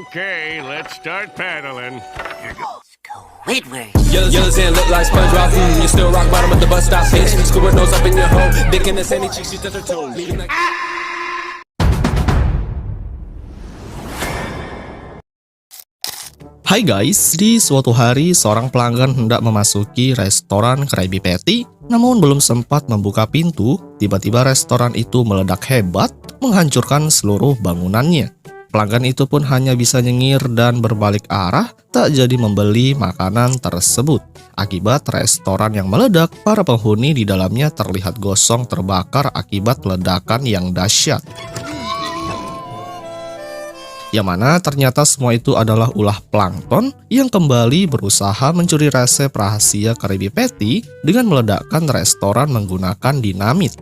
Okay, let's start paddling. Squidward. Yellows in look like SpongeBob. You still rock bottom at the bus stop, bitch. Squidward nose up in your hole. Dick in the sandy cheeks, she touch her toes. Hai guys, di suatu hari seorang pelanggan hendak memasuki restoran Krabby Patty, namun belum sempat membuka pintu, tiba-tiba restoran itu meledak hebat, menghancurkan seluruh bangunannya. Pelanggan itu pun hanya bisa nyengir dan berbalik arah, tak jadi membeli makanan tersebut. Akibat restoran yang meledak, para penghuni di dalamnya terlihat gosong terbakar akibat ledakan yang dahsyat. Yang mana ternyata semua itu adalah ulah plankton yang kembali berusaha mencuri resep rahasia Krabby Patty dengan meledakkan restoran menggunakan dinamit.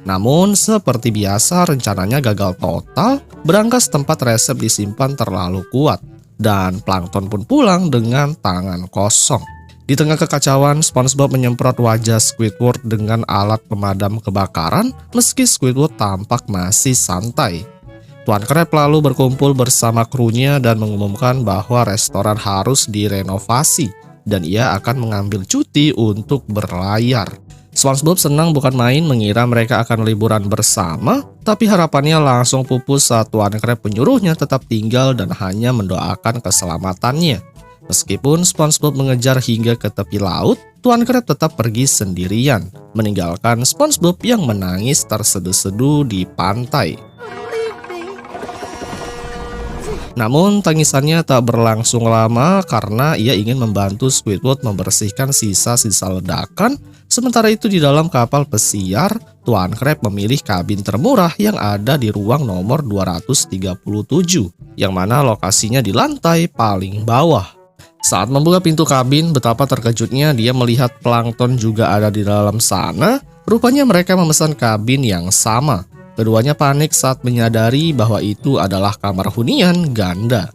Namun seperti biasa rencananya gagal total, berangkas tempat resep disimpan terlalu kuat, dan plankton pun pulang dengan tangan kosong. Di tengah kekacauan, SpongeBob menyemprot wajah Squidward dengan alat pemadam kebakaran, meski Squidward tampak masih santai. Tuan Krab lalu berkumpul bersama krunya dan mengumumkan bahwa restoran harus direnovasi dan ia akan mengambil cuti untuk berlayar. SpongeBob senang bukan main mengira mereka akan liburan bersama, tapi harapannya langsung pupus saat Tuan Krab menyuruhnya tetap tinggal dan hanya mendoakan keselamatannya. Meskipun SpongeBob mengejar hingga ke tepi laut, Tuan Krab tetap pergi sendirian, meninggalkan SpongeBob yang menangis terseduh-seduh di pantai. Namun tangisannya tak berlangsung lama karena ia ingin membantu Squidward membersihkan sisa-sisa ledakan. Sementara itu di dalam kapal pesiar, Tuan Krab memilih kabin termurah yang ada di ruang nomor 237, yang mana lokasinya di lantai paling bawah. Saat membuka pintu kabin, betapa terkejutnya dia melihat plankton juga ada di dalam sana. Rupanya mereka memesan kabin yang sama. Keduanya panik saat menyadari bahwa itu adalah kamar hunian ganda.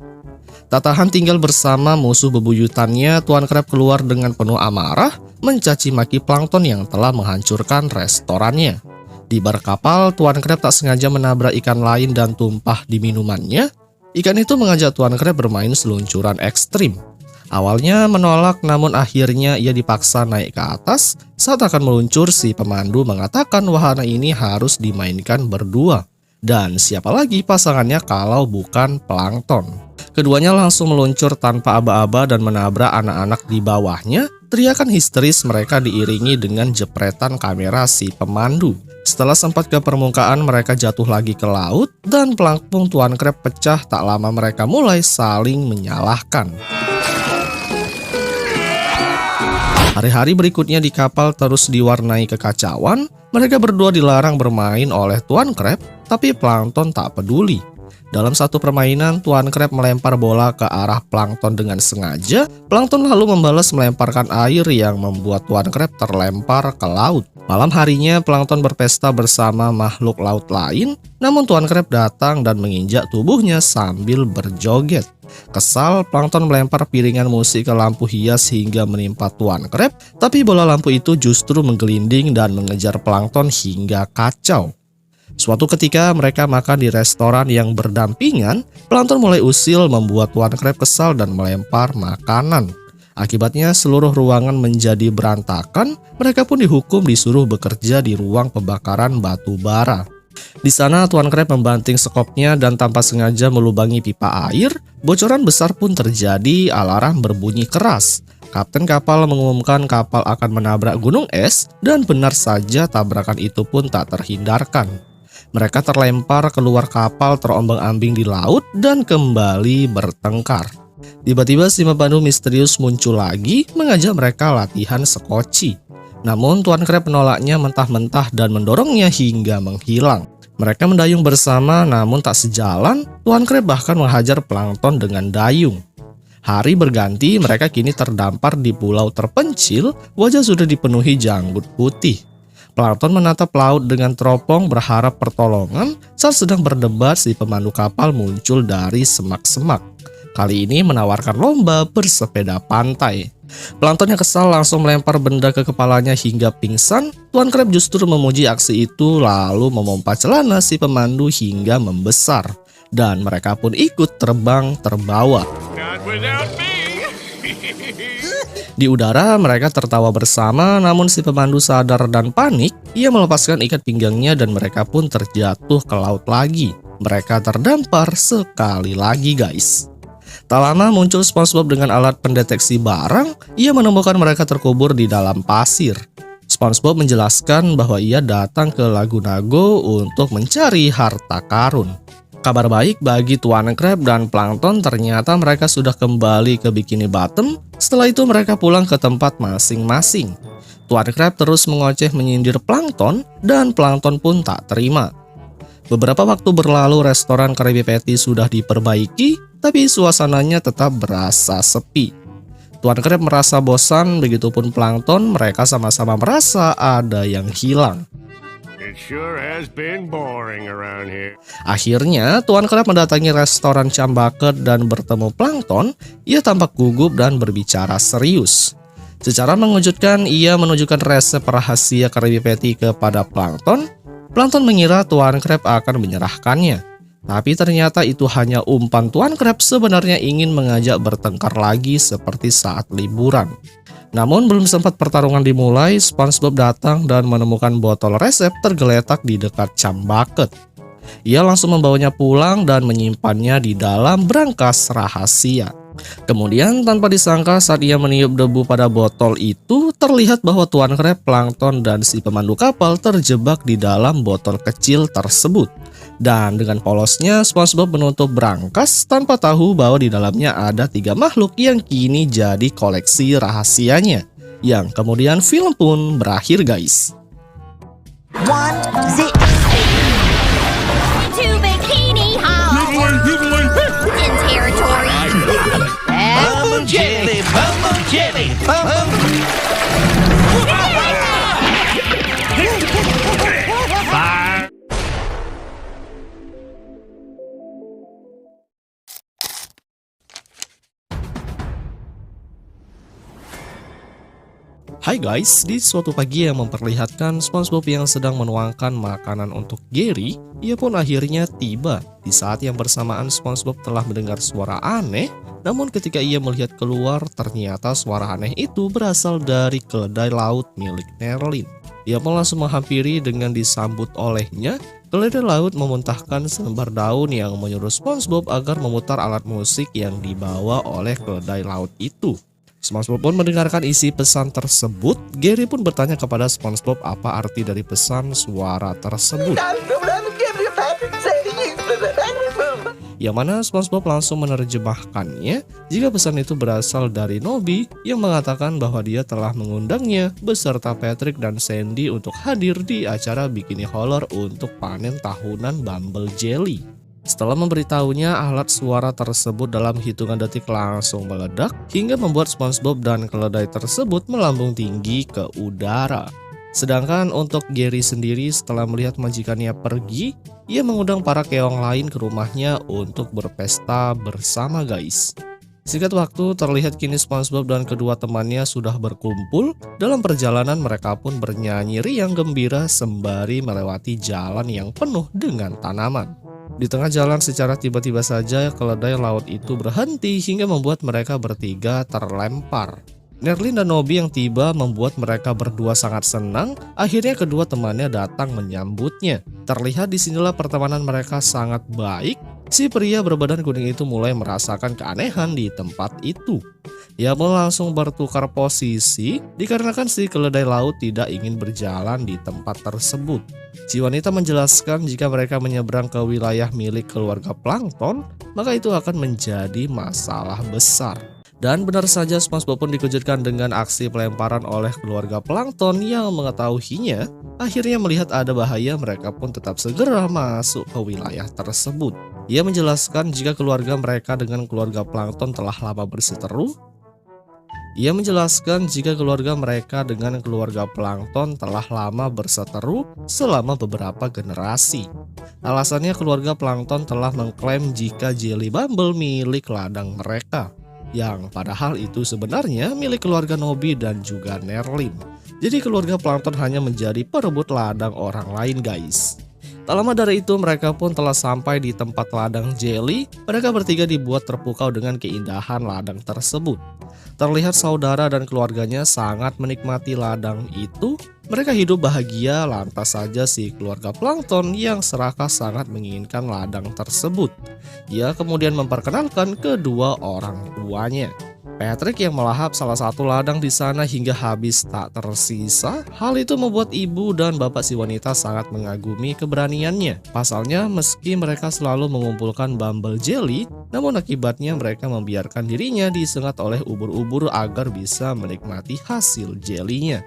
Tak tahan tinggal bersama musuh bebuyutannya, Tuan Krab keluar dengan penuh amarah, mencaci maki plankton yang telah menghancurkan restorannya. Di bar kapal, Tuan Krab tak sengaja menabrak ikan lain dan tumpah di minumannya. Ikan itu mengajak Tuan Krab bermain seluncuran ekstrim. Awalnya menolak, namun akhirnya ia dipaksa naik ke atas. Saat akan meluncur, si pemandu mengatakan wahana ini harus dimainkan berdua. Dan siapa lagi pasangannya kalau bukan plankton. Keduanya langsung meluncur tanpa aba-aba dan menabrak anak-anak di bawahnya. Teriakan histeris mereka diiringi dengan jepretan kamera si pemandu. Setelah sempat ke permukaan, mereka jatuh lagi ke laut dan pelampung Tuan Krab pecah. Tak lama mereka mulai saling menyalahkan. Hari-hari berikutnya di kapal terus diwarnai kekacauan. Mereka berdua dilarang bermain oleh Tuan Krab, tapi plankton tak peduli. Dalam satu permainan, Tuan Krab melempar bola ke arah plankton dengan sengaja. Plankton lalu membalas melemparkan air yang membuat Tuan Krab terlempar ke laut. Malam harinya, plankton berpesta bersama makhluk laut lain. Namun Tuan Krab datang dan menginjak tubuhnya sambil berjoget. Kesal, plankton melempar piringan musik ke lampu hias hingga menimpa Tuan Krab, tapi bola lampu itu justru menggelinding dan mengejar plankton hingga kacau. Suatu ketika mereka makan di restoran yang berdampingan, plankton mulai usil membuat Tuan Krab kesal dan melempar makanan. Akibatnya seluruh ruangan menjadi berantakan, mereka pun dihukum disuruh bekerja di ruang pembakaran batu bara. Di sana Tuan Krab membanting sekopnya dan tanpa sengaja melubangi pipa air. Bocoran besar pun terjadi, alarm berbunyi keras. Kapten kapal mengumumkan kapal akan menabrak gunung es dan benar saja tabrakan itu pun tak terhindarkan. Mereka terlempar keluar kapal terombang-ambing di laut dan kembali bertengkar. Tiba-tiba si pemandu misterius muncul lagi mengajak mereka latihan sekoci. Namun Tuan Krab menolaknya mentah-mentah dan mendorongnya hingga menghilang. Mereka mendayung bersama namun tak sejalan, Tuan Krab bahkan menghajar plankton dengan dayung. Hari berganti, mereka kini terdampar di pulau terpencil, wajah sudah dipenuhi janggut putih. Plankton menatap laut dengan teropong berharap pertolongan. Saat sedang berdebat, si pemandu kapal muncul dari semak-semak. Kali ini menawarkan lomba bersepeda pantai. Plankton yang kesal langsung melempar benda ke kepalanya hingga pingsan. Tuan Krab justru memuji aksi itu lalu memompa celana si pemandu hingga membesar. dan mereka pun ikut terbang terbawa. Not without me. Di udara, mereka tertawa bersama, namun si pemandu sadar dan panik. Ia melepaskan ikat pinggangnya dan mereka pun terjatuh ke laut lagi. Mereka terdampar sekali lagi, guys. Tak lama muncul SpongeBob dengan alat pendeteksi barang. Ia menemukan mereka terkubur di dalam pasir. SpongeBob menjelaskan bahwa ia datang ke Laguna Go untuk mencari harta karun. Kabar baik bagi Tuan Crab dan Plankton, ternyata mereka sudah kembali ke Bikini Bottom. Setelah itu mereka pulang ke tempat masing-masing. Tuan Crab terus mengoceh menyindir Plankton dan Plankton pun tak terima. Beberapa waktu berlalu, restoran Krabby Patty sudah diperbaiki, tapi suasananya tetap berasa sepi. Tuan Crab merasa bosan, begitupun Plankton. Mereka sama-sama merasa ada yang hilang. It sure has been boring around here. Akhirnya, Tuan Crab mendatangi restoran Chumbucket dan bertemu Plankton. Ia tampak gugup dan berbicara serius. Secara mengejutkan, ia menunjukkan resep rahasia Krabby Patty kepada Plankton. Plankton mengira Tuan Crab akan menyerahkannya. Tapi ternyata itu hanya umpan. Tuan Crab sebenarnya ingin mengajak bertengkar lagi seperti saat liburan. Namun belum sempat pertarungan dimulai, SpongeBob datang dan menemukan botol resep tergeletak di dekat Chumbucket. Ia langsung membawanya pulang dan menyimpannya di dalam brankas rahasia. Kemudian tanpa disangka saat ia meniup debu pada botol itu, terlihat bahwa Tuan Crab, Plankton, dan si pemandu kapal terjebak di dalam botol kecil tersebut. Dan dengan polosnya, SpongeBob menutup brankas tanpa tahu bahwa di dalamnya ada 3 makhluk yang kini jadi koleksi rahasianya. Yang kemudian film pun berakhir, guys. One, zip. To Bikini House in territory. Bum jelly, bum jelly, bum. Hai guys, di suatu pagi yang memperlihatkan SpongeBob yang sedang menuangkan makanan untuk Gary, ia pun akhirnya tiba. Di saat yang bersamaan SpongeBob telah mendengar suara aneh, namun ketika ia melihat keluar, ternyata suara aneh itu berasal dari keledai laut milik Nerlin. Ia pun langsung menghampiri dengan disambut olehnya. Keledai laut memuntahkan selembar daun yang menyuruh SpongeBob agar memutar alat musik yang dibawa oleh keledai laut itu. SpongeBob pun mendengarkan isi pesan tersebut. Gary pun bertanya kepada SpongeBob apa arti dari pesan suara tersebut. Yang mana SpongeBob langsung menerjemahkannya jika pesan itu berasal dari Nobby yang mengatakan bahwa dia telah mengundangnya beserta Patrick dan Sandy untuk hadir di acara Bikini Holler untuk panen tahunan Bumble Jelly. Setelah memberitahunya, alat suara tersebut dalam hitungan detik langsung meledak hingga membuat SpongeBob dan keledai tersebut melambung tinggi ke udara. Sedangkan untuk Gary sendiri, setelah melihat majikannya pergi, ia mengundang para keong lain ke rumahnya untuk berpesta bersama, guys. Singkat waktu, terlihat kini SpongeBob dan kedua temannya sudah berkumpul. Dalam perjalanan, mereka pun bernyanyi riang gembira sembari melewati jalan yang penuh dengan tanaman. Di tengah jalan secara tiba-tiba saja keledai laut itu berhenti hingga membuat mereka bertiga terlempar. Nerlin dan Nobby yang tiba membuat mereka berdua sangat senang. Akhirnya kedua temannya datang menyambutnya. Terlihat disinilah pertemanan mereka sangat baik. Si pria berbadan kuning itu mulai merasakan keanehan di tempat itu. Ia pun langsung bertukar posisi dikarenakan si keledai laut tidak ingin berjalan di tempat tersebut. Si wanita menjelaskan jika mereka menyeberang ke wilayah milik keluarga Plankton, maka itu akan menjadi masalah besar. Dan benar saja SpongeBob pun dikejutkan dengan aksi pelemparan oleh keluarga Plankton yang mengetahuinya. Akhirnya melihat ada bahaya, mereka pun tetap segera masuk ke wilayah tersebut. Ia menjelaskan jika keluarga mereka dengan keluarga Plankton telah lama berseteru. Ia menjelaskan jika keluarga mereka dengan keluarga Plankton telah lama berseteru selama beberapa generasi. Alasannya keluarga Plankton telah mengklaim jika Jelly Bumble milik ladang mereka, yang padahal itu sebenarnya milik keluarga Nobby dan juga Nerlin. Jadi keluarga Plankton hanya menjadi perebut ladang orang lain, guys. Tak lama dari itu mereka pun telah sampai di tempat ladang jelly. Mereka bertiga dibuat terpukau dengan keindahan ladang tersebut. Terlihat saudara dan keluarganya sangat menikmati ladang itu. Mereka hidup bahagia, lantas saja si keluarga Plankton yang serakah sangat menginginkan ladang tersebut. Ia kemudian memperkenalkan kedua orang tuanya. Patrick yang melahap salah satu ladang di sana hingga habis tak tersisa. Hal itu membuat ibu dan bapak si wanita sangat mengagumi keberaniannya. Pasalnya meski mereka selalu mengumpulkan bumble jelly, namun akibatnya mereka membiarkan dirinya disengat oleh ubur-ubur agar bisa menikmati hasil jelinya.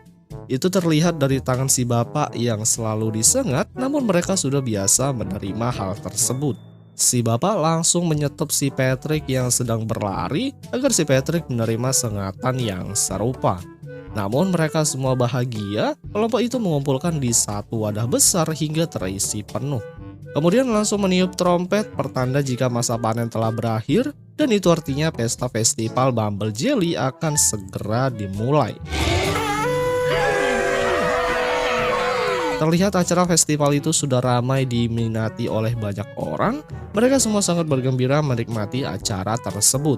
Itu terlihat dari tangan si bapak yang selalu disengat, namun mereka sudah biasa menerima hal tersebut. Si bapak langsung menyetop si Patrick yang sedang berlari agar si Patrick menerima sengatan yang serupa. Namun mereka semua bahagia, kelompok itu mengumpulkan di satu wadah besar hingga terisi penuh. Kemudian langsung meniup trompet pertanda jika masa panen telah berakhir, dan itu artinya pesta festival Bumble Jelly akan segera dimulai. Terlihat acara festival itu sudah ramai diminati oleh banyak orang. Mereka semua sangat bergembira menikmati acara tersebut.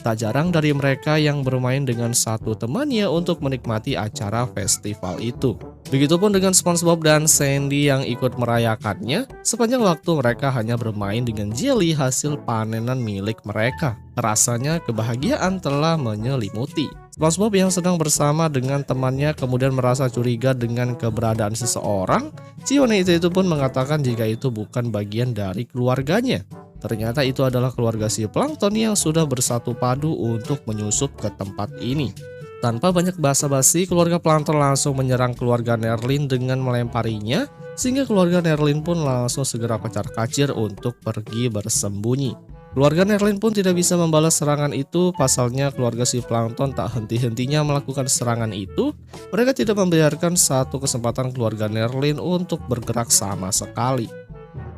Tak jarang dari mereka yang bermain dengan satu temannya untuk menikmati acara festival itu. Begitupun dengan SpongeBob dan Sandy yang ikut merayakannya. Sepanjang waktu mereka hanya bermain dengan jelly hasil panenan milik mereka. Rasanya kebahagiaan telah menyelimuti. SpongeBob yang sedang bersama dengan temannya kemudian merasa curiga dengan keberadaan seseorang. Si wanita itu pun mengatakan jika itu bukan bagian dari keluarganya. Ternyata itu adalah keluarga si Plankton yang sudah bersatu padu untuk menyusup ke tempat ini. Tanpa banyak basa-basi, keluarga Plankton langsung menyerang keluarga Nerlin dengan melemparinya, sehingga keluarga Nerlin pun langsung segera kocar-kacir untuk pergi bersembunyi. Keluarga Nerlin pun tidak bisa membalas serangan itu, pasalnya keluarga si Plankton tak henti-hentinya melakukan serangan itu. Mereka tidak membiarkan satu kesempatan keluarga Nerlin untuk bergerak sama sekali.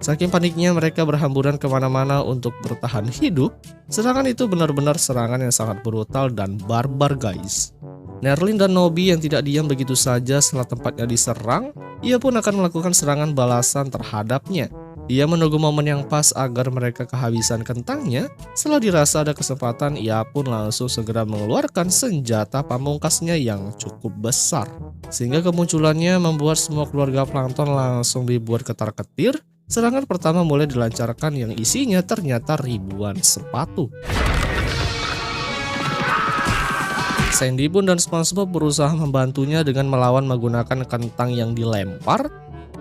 Saking paniknya mereka berhamburan kemana-mana untuk bertahan hidup. Serangan itu benar-benar serangan yang sangat brutal dan barbar guys. Nerlin dan Nobby yang tidak diam begitu saja setelah tempatnya diserang, ia pun akan melakukan serangan balasan terhadapnya. Ia menunggu momen yang pas agar mereka kehabisan kentangnya. Setelah dirasa ada kesempatan, ia pun langsung segera mengeluarkan senjata pamungkasnya yang cukup besar. Sehingga kemunculannya membuat semua keluarga Plankton langsung dibuat ketar-ketir. Serangan pertama mulai dilancarkan yang isinya ternyata ribuan sepatu. Sandy pun dan SpongeBob berusaha membantunya dengan melawan menggunakan kentang yang dilempar.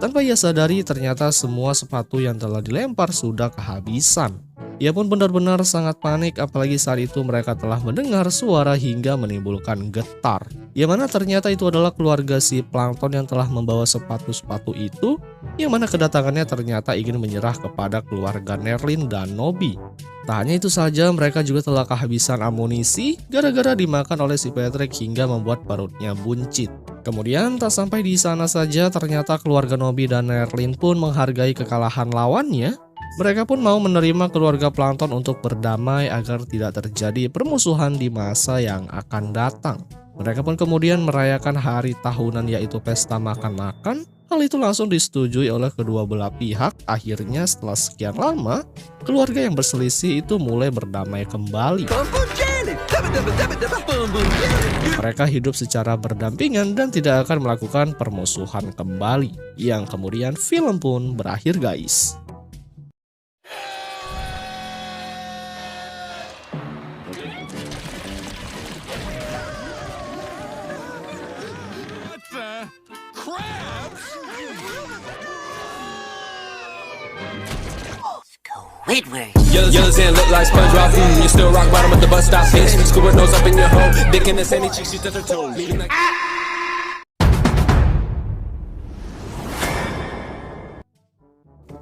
Tanpa ia sadari ternyata semua sepatu yang telah dilempar sudah kehabisan. Ia pun benar-benar sangat panik, apalagi saat itu mereka telah mendengar suara hingga menimbulkan getar. Yang mana ternyata itu adalah keluarga si Plankton yang telah membawa sepatu-sepatu itu, yang mana kedatangannya ternyata ingin menyerah kepada keluarga Nerlin dan Nobby. Tak hanya itu saja, mereka juga telah kehabisan amunisi gara-gara dimakan oleh si Patrick hingga membuat perutnya buncit. Kemudian tak sampai di sana saja, ternyata keluarga Nobby dan Nerlin pun menghargai kekalahan lawannya. Mereka pun mau menerima keluarga Plankton untuk berdamai agar tidak terjadi permusuhan di masa yang akan datang. Mereka pun kemudian merayakan hari tahunan yaitu pesta makan-makan. Hal itu langsung disetujui oleh kedua belah pihak. Akhirnya setelah sekian lama, keluarga yang berselisih itu mulai berdamai kembali. Mereka hidup secara berdampingan dan tidak akan melakukan permusuhan kembali. Yang kemudian film pun berakhir guys. Yellow sand look like SpongeBob. You still rock bottom at the bus stop, bitch. Scuba nose up in your hole. Dick in the sandy cheeks, she touch her toes.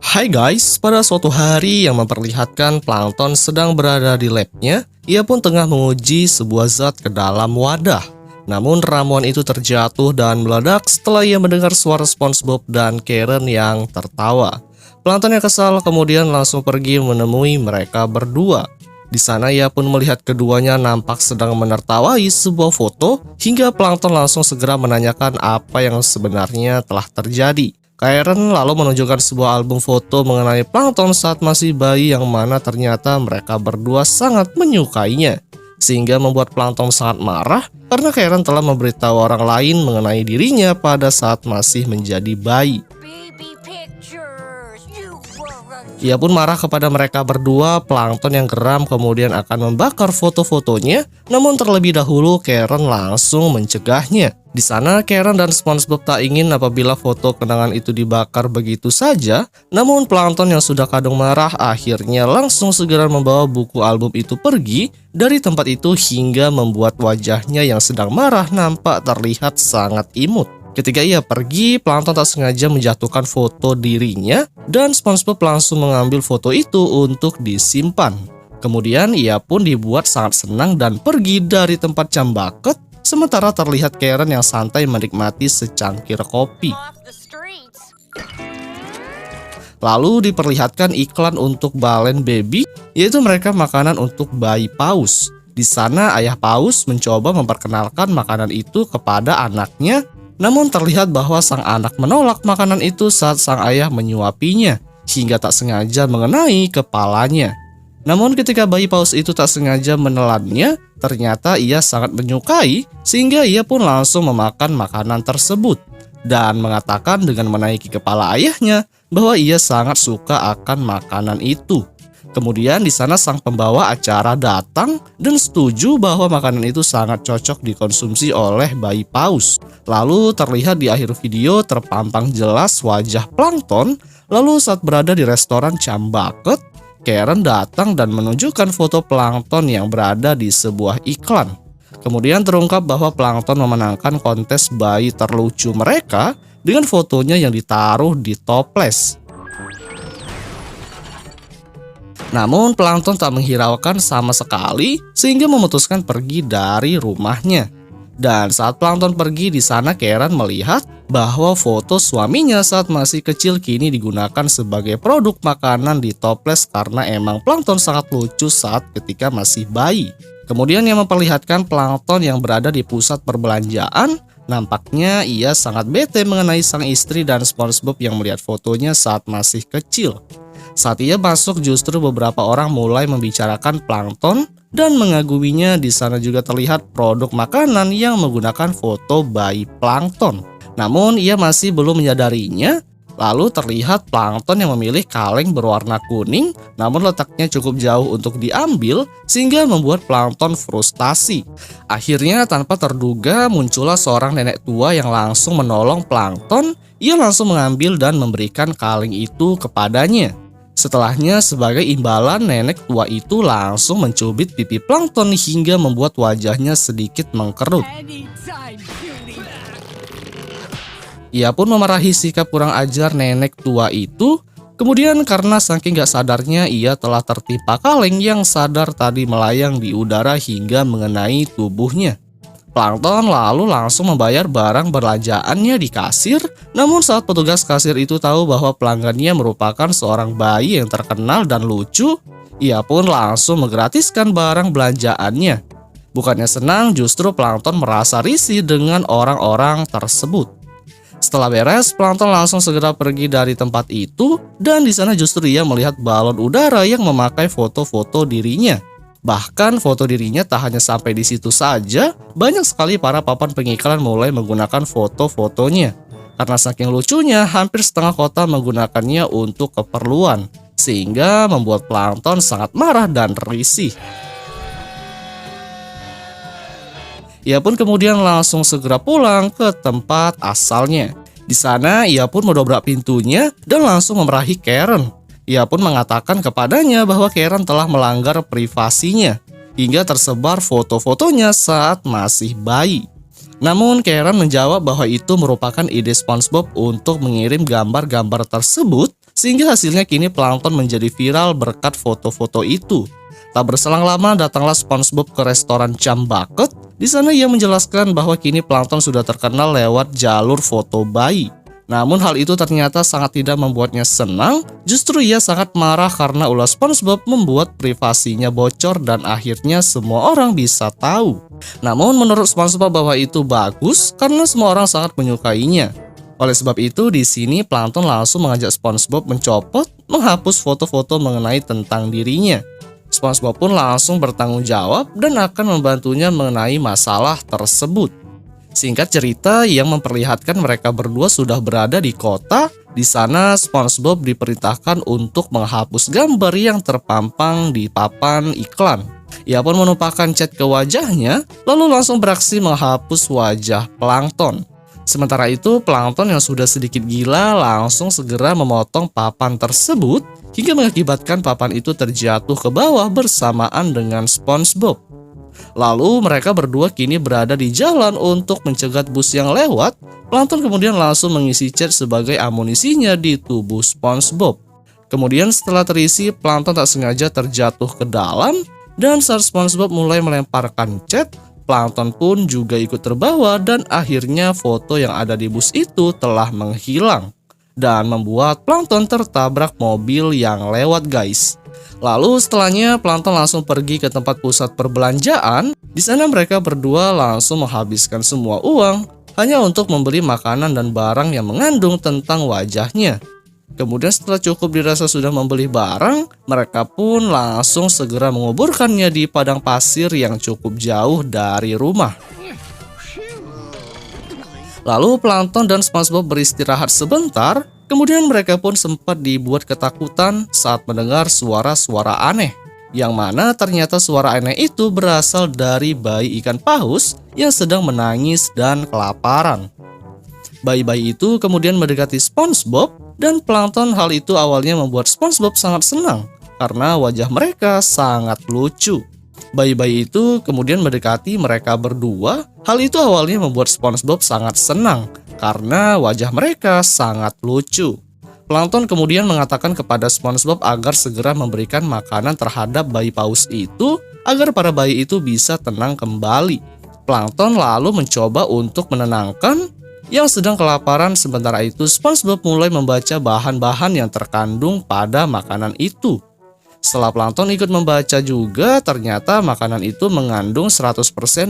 Hai guys, pada suatu hari yang memperlihatkan Plankton sedang berada di labnya, ia pun tengah menguji sebuah zat ke dalam wadah. Namun ramuan itu terjatuh dan meledak setelah ia mendengar suara SpongeBob dan Karen yang tertawa. Plankton yang kesal kemudian langsung pergi menemui mereka berdua. Di sana ia pun melihat keduanya nampak sedang menertawai sebuah foto hingga Plankton langsung segera menanyakan apa yang sebenarnya telah terjadi. Karen lalu menunjukkan sebuah album foto mengenai plankton saat masih bayi yang mana ternyata mereka berdua sangat menyukainya. Sehingga membuat plankton sangat marah karena Karen telah memberitahu orang lain mengenai dirinya pada saat masih menjadi bayi. Ia pun marah kepada mereka berdua. Plankton yang geram kemudian akan membakar foto-fotonya, namun terlebih dahulu Karen langsung mencegahnya. Di sana Karen dan SpongeBob tak ingin apabila foto kenangan itu dibakar begitu saja, namun Plankton yang sudah kadung marah akhirnya langsung segera membawa buku album itu pergi dari tempat itu hingga membuat wajahnya yang sedang marah nampak terlihat sangat imut. Ketika ia pergi, Plankton tak sengaja menjatuhkan foto dirinya dan SpongeBob langsung mengambil foto itu untuk disimpan. Kemudian ia pun dibuat sangat senang dan pergi dari tempat Cambucket, sementara terlihat Karen yang santai menikmati secangkir kopi. Lalu diperlihatkan iklan untuk Balen Baby, yaitu mereka makanan untuk bayi paus. Di sana ayah paus mencoba memperkenalkan makanan itu kepada anaknya, namun terlihat bahwa sang anak menolak makanan itu saat sang ayah menyuapinya, hingga tak sengaja mengenai kepalanya. Namun ketika bayi paus itu tak sengaja menelannya, ternyata ia sangat menyukai, sehingga ia pun langsung memakan makanan tersebut, dan mengatakan dengan menaiki kepala ayahnya bahwa ia sangat suka akan makanan itu. Kemudian di sana sang pembawa acara datang dan setuju bahwa makanan itu sangat cocok dikonsumsi oleh bayi paus. Lalu terlihat di akhir video terpampang jelas wajah Plankton. Lalu saat berada di restoran Cambucket, Karen datang dan menunjukkan foto Plankton yang berada di sebuah iklan. Kemudian terungkap bahwa Plankton memenangkan kontes bayi terlucu mereka dengan fotonya yang ditaruh di toples. Namun Plankton tak menghiraukan sama sekali sehingga memutuskan pergi dari rumahnya. Dan saat Plankton pergi, di sana Karen melihat bahwa foto suaminya saat masih kecil kini digunakan sebagai produk makanan di toples karena emang Plankton sangat lucu saat ketika masih bayi. Kemudian yang memperlihatkan Plankton yang berada di pusat perbelanjaan, nampaknya ia sangat bete mengenai sang istri dan SpongeBob yang melihat fotonya saat masih kecil. Saat ia masuk, justru beberapa orang mulai membicarakan Plankton dan mengaguminya. Di sana juga terlihat produk makanan yang menggunakan foto bayi Plankton. Namun ia masih belum menyadarinya. Lalu terlihat Plankton yang memilih kaleng berwarna kuning, namun letaknya cukup jauh untuk diambil sehingga membuat Plankton frustasi. Akhirnya tanpa terduga muncullah seorang nenek tua yang langsung menolong Plankton. Ia langsung mengambil dan memberikan kaleng itu kepadanya. Setelahnya sebagai imbalan, nenek tua itu langsung mencubit pipi Plankton hingga membuat wajahnya sedikit mengkerut. Ia pun memarahi sikap kurang ajar nenek tua itu. Kemudian karena saking gak sadarnya, ia telah tertimpa kaleng yang sadar tadi melayang di udara hingga mengenai tubuhnya. Plankton lalu langsung membayar barang belanjaannya di kasir. Namun saat petugas kasir itu tahu bahwa pelanggannya merupakan seorang bayi yang terkenal dan lucu, ia pun langsung menggratiskan barang belanjaannya. Bukannya senang, justru Plankton merasa risih dengan orang-orang tersebut. Setelah beres, Plankton langsung segera pergi dari tempat itu, dan di sana justru ia melihat balon udara yang memakai foto-foto dirinya. Bahkan foto dirinya tak hanya sampai di situ saja, banyak sekali para papan pengiklan mulai menggunakan foto-fotonya. Karena saking lucunya, hampir setengah kota menggunakannya untuk keperluan, sehingga membuat Plankton sangat marah dan risih. Ia pun kemudian langsung segera pulang ke tempat asalnya. Di sana ia pun mendobrak pintunya dan langsung memarahi Karen. Ia pun mengatakan kepadanya bahwa Karen telah melanggar privasinya hingga tersebar foto-fotonya saat masih bayi. Namun Karen menjawab bahwa itu merupakan ide SpongeBob untuk mengirim gambar-gambar tersebut, sehingga hasilnya kini Plankton menjadi viral berkat foto-foto itu. Tak berselang lama datanglah SpongeBob ke restoran Cambucket. Di sana ia menjelaskan bahwa kini Plankton sudah terkenal lewat jalur foto bayi. Namun hal itu ternyata sangat tidak membuatnya senang. Justru ia sangat marah karena ulah SpongeBob membuat privasinya bocor dan akhirnya semua orang bisa tahu. Namun menurut SpongeBob bahwa itu bagus karena semua orang sangat menyukainya. Oleh sebab itu, di sini Plankton langsung mengajak SpongeBob menghapus foto-foto mengenai tentang dirinya. SpongeBob pun langsung bertanggung jawab dan akan membantunya mengenai masalah tersebut. Singkat cerita, yang memperlihatkan mereka berdua sudah berada di kota. Di sana, SpongeBob diperintahkan untuk menghapus gambar yang terpampang di papan iklan. Ia pun menumpahkan cat ke wajahnya, lalu langsung beraksi menghapus wajah Plankton. Sementara itu, Plankton yang sudah sedikit gila langsung segera memotong papan tersebut hingga mengakibatkan papan itu terjatuh ke bawah bersamaan dengan SpongeBob. Lalu mereka berdua kini berada di jalan untuk mencegat bus yang lewat. Plankton kemudian langsung mengisi cat sebagai amunisinya di tubuh SpongeBob. Kemudian setelah terisi, Plankton tak sengaja terjatuh ke dalam, dan saat SpongeBob mulai melemparkan cat, Plankton pun juga ikut terbawa dan akhirnya foto yang ada di bus itu telah menghilang dan membuat Plankton tertabrak mobil yang lewat, guys. Lalu setelahnya Plankton langsung pergi ke tempat pusat perbelanjaan. Di sana mereka berdua langsung menghabiskan semua uang hanya untuk membeli makanan dan barang yang mengandung tentang wajahnya. Kemudian setelah cukup dirasa sudah membeli barang, mereka pun langsung segera menguburkannya di padang pasir yang cukup jauh dari rumah. Lalu Plankton dan SpongeBob beristirahat sebentar, kemudian mereka pun sempat dibuat ketakutan saat mendengar suara-suara aneh. Yang mana ternyata suara aneh itu berasal dari bayi ikan paus yang sedang menangis dan kelaparan. Bayi-bayi itu kemudian mendekati SpongeBob, dan Plankton hal itu awalnya membuat SpongeBob sangat senang karena wajah mereka sangat lucu. Bayi-bayi itu kemudian mendekati mereka berdua. Hal itu awalnya membuat SpongeBob sangat senang karena wajah mereka sangat lucu. Plankton kemudian mengatakan kepada SpongeBob agar segera memberikan makanan terhadap bayi paus itu agar para bayi itu bisa tenang kembali. Plankton lalu mencoba untuk menenangkan yang sedang kelaparan. Sementara itu SpongeBob mulai membaca bahan-bahan yang terkandung pada makanan itu. Setelah Plankton ikut membaca juga, ternyata makanan itu mengandung 100%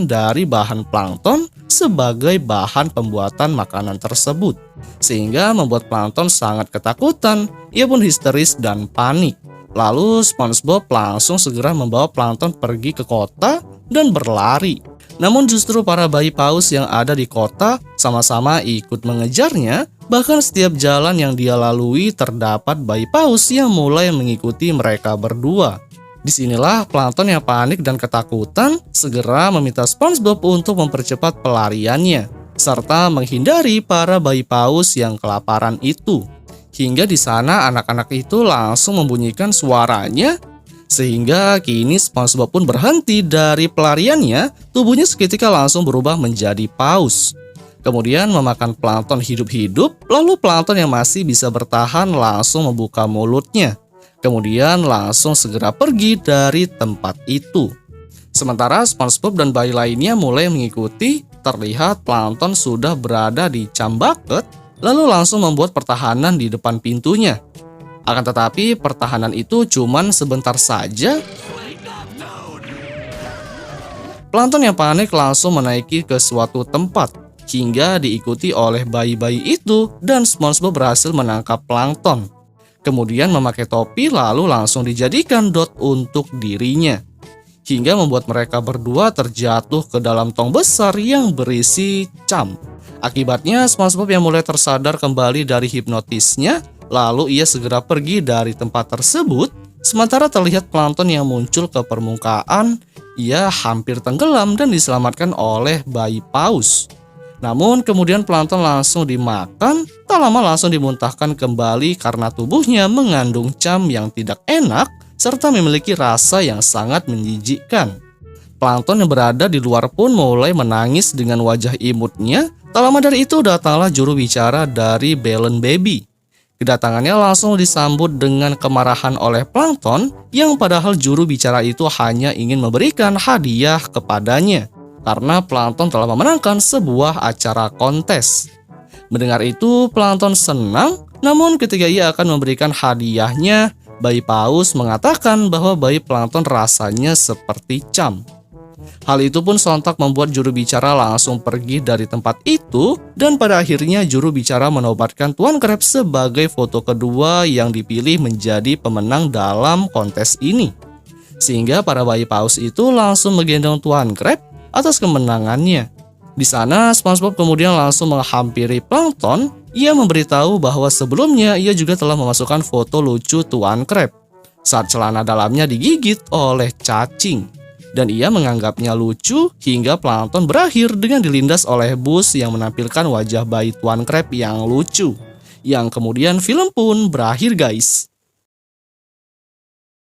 dari bahan plankton sebagai bahan pembuatan makanan tersebut. Sehingga membuat Plankton sangat ketakutan, ia pun histeris dan panik. Lalu SpongeBob langsung segera membawa Plankton pergi ke kota dan berlari. Namun justru para bayi paus yang ada di kota sama-sama ikut mengejarnya. Bahkan setiap jalan yang dia lalui terdapat bayi paus yang mulai mengikuti mereka berdua. Disinilah Plankton yang panik dan ketakutan segera meminta SpongeBob untuk mempercepat pelariannya serta menghindari para bayi paus yang kelaparan itu. Hingga di sana anak-anak itu langsung membunyikan suaranya. Sehingga kini SpongeBob pun berhenti dari pelariannya, tubuhnya seketika langsung berubah menjadi paus. Kemudian memakan Plankton hidup-hidup, lalu Plankton yang masih bisa bertahan langsung membuka mulutnya. Kemudian langsung segera pergi dari tempat itu. Sementara SpongeBob dan bayi lainnya mulai mengikuti, terlihat Plankton sudah berada di Chum Bucket, lalu langsung membuat pertahanan di depan pintunya. Akan tetapi pertahanan itu cuman sebentar saja. Plankton yang panik langsung menaiki ke suatu tempat hingga diikuti oleh bayi-bayi itu dan SpongeBob berhasil menangkap Plankton. Kemudian memakai topi lalu langsung dijadikan dot untuk dirinya. Hingga membuat mereka berdua terjatuh ke dalam tong besar yang berisi chum. Akibatnya SpongeBob yang mulai tersadar kembali dari hipnotisnya. Lalu ia segera pergi dari tempat tersebut. Sementara terlihat Plankton yang muncul ke permukaan. Ia hampir tenggelam dan diselamatkan oleh bayi paus. Namun kemudian Plankton langsung dimakan. Tak lama langsung dimuntahkan kembali karena tubuhnya mengandung chum yang tidak enak serta memiliki rasa yang sangat menjijikkan. Plankton yang berada di luar pun mulai menangis dengan wajah imutnya. Tak lama dari itu datanglah juru bicara dari Balloon Baby. Kedatangannya langsung disambut dengan kemarahan oleh Plankton yang padahal juru bicara itu hanya ingin memberikan hadiah kepadanya karena Plankton telah memenangkan sebuah acara kontes. Mendengar itu Plankton senang, namun ketika ia akan memberikan hadiahnya, bayi paus mengatakan bahwa bayi Plankton rasanya seperti chum. Hal itu pun sontak membuat juru bicara langsung pergi dari tempat itu, dan pada akhirnya juru bicara menobatkan Tuan Krabs sebagai foto kedua yang dipilih menjadi pemenang dalam kontes ini. Sehingga para bayi paus itu langsung menggendong Tuan Krabs atas kemenangannya. Di sana, SpongeBob kemudian langsung menghampiri Plankton. Ia memberitahu bahwa sebelumnya ia juga telah memasukkan foto lucu Tuan Krabs saat celana dalamnya digigit oleh cacing. Dan ia menganggapnya lucu hingga Plankton berakhir dengan dilindas oleh bus yang menampilkan wajah bayi Tuan Krabs yang lucu. Yang kemudian film pun berakhir, guys.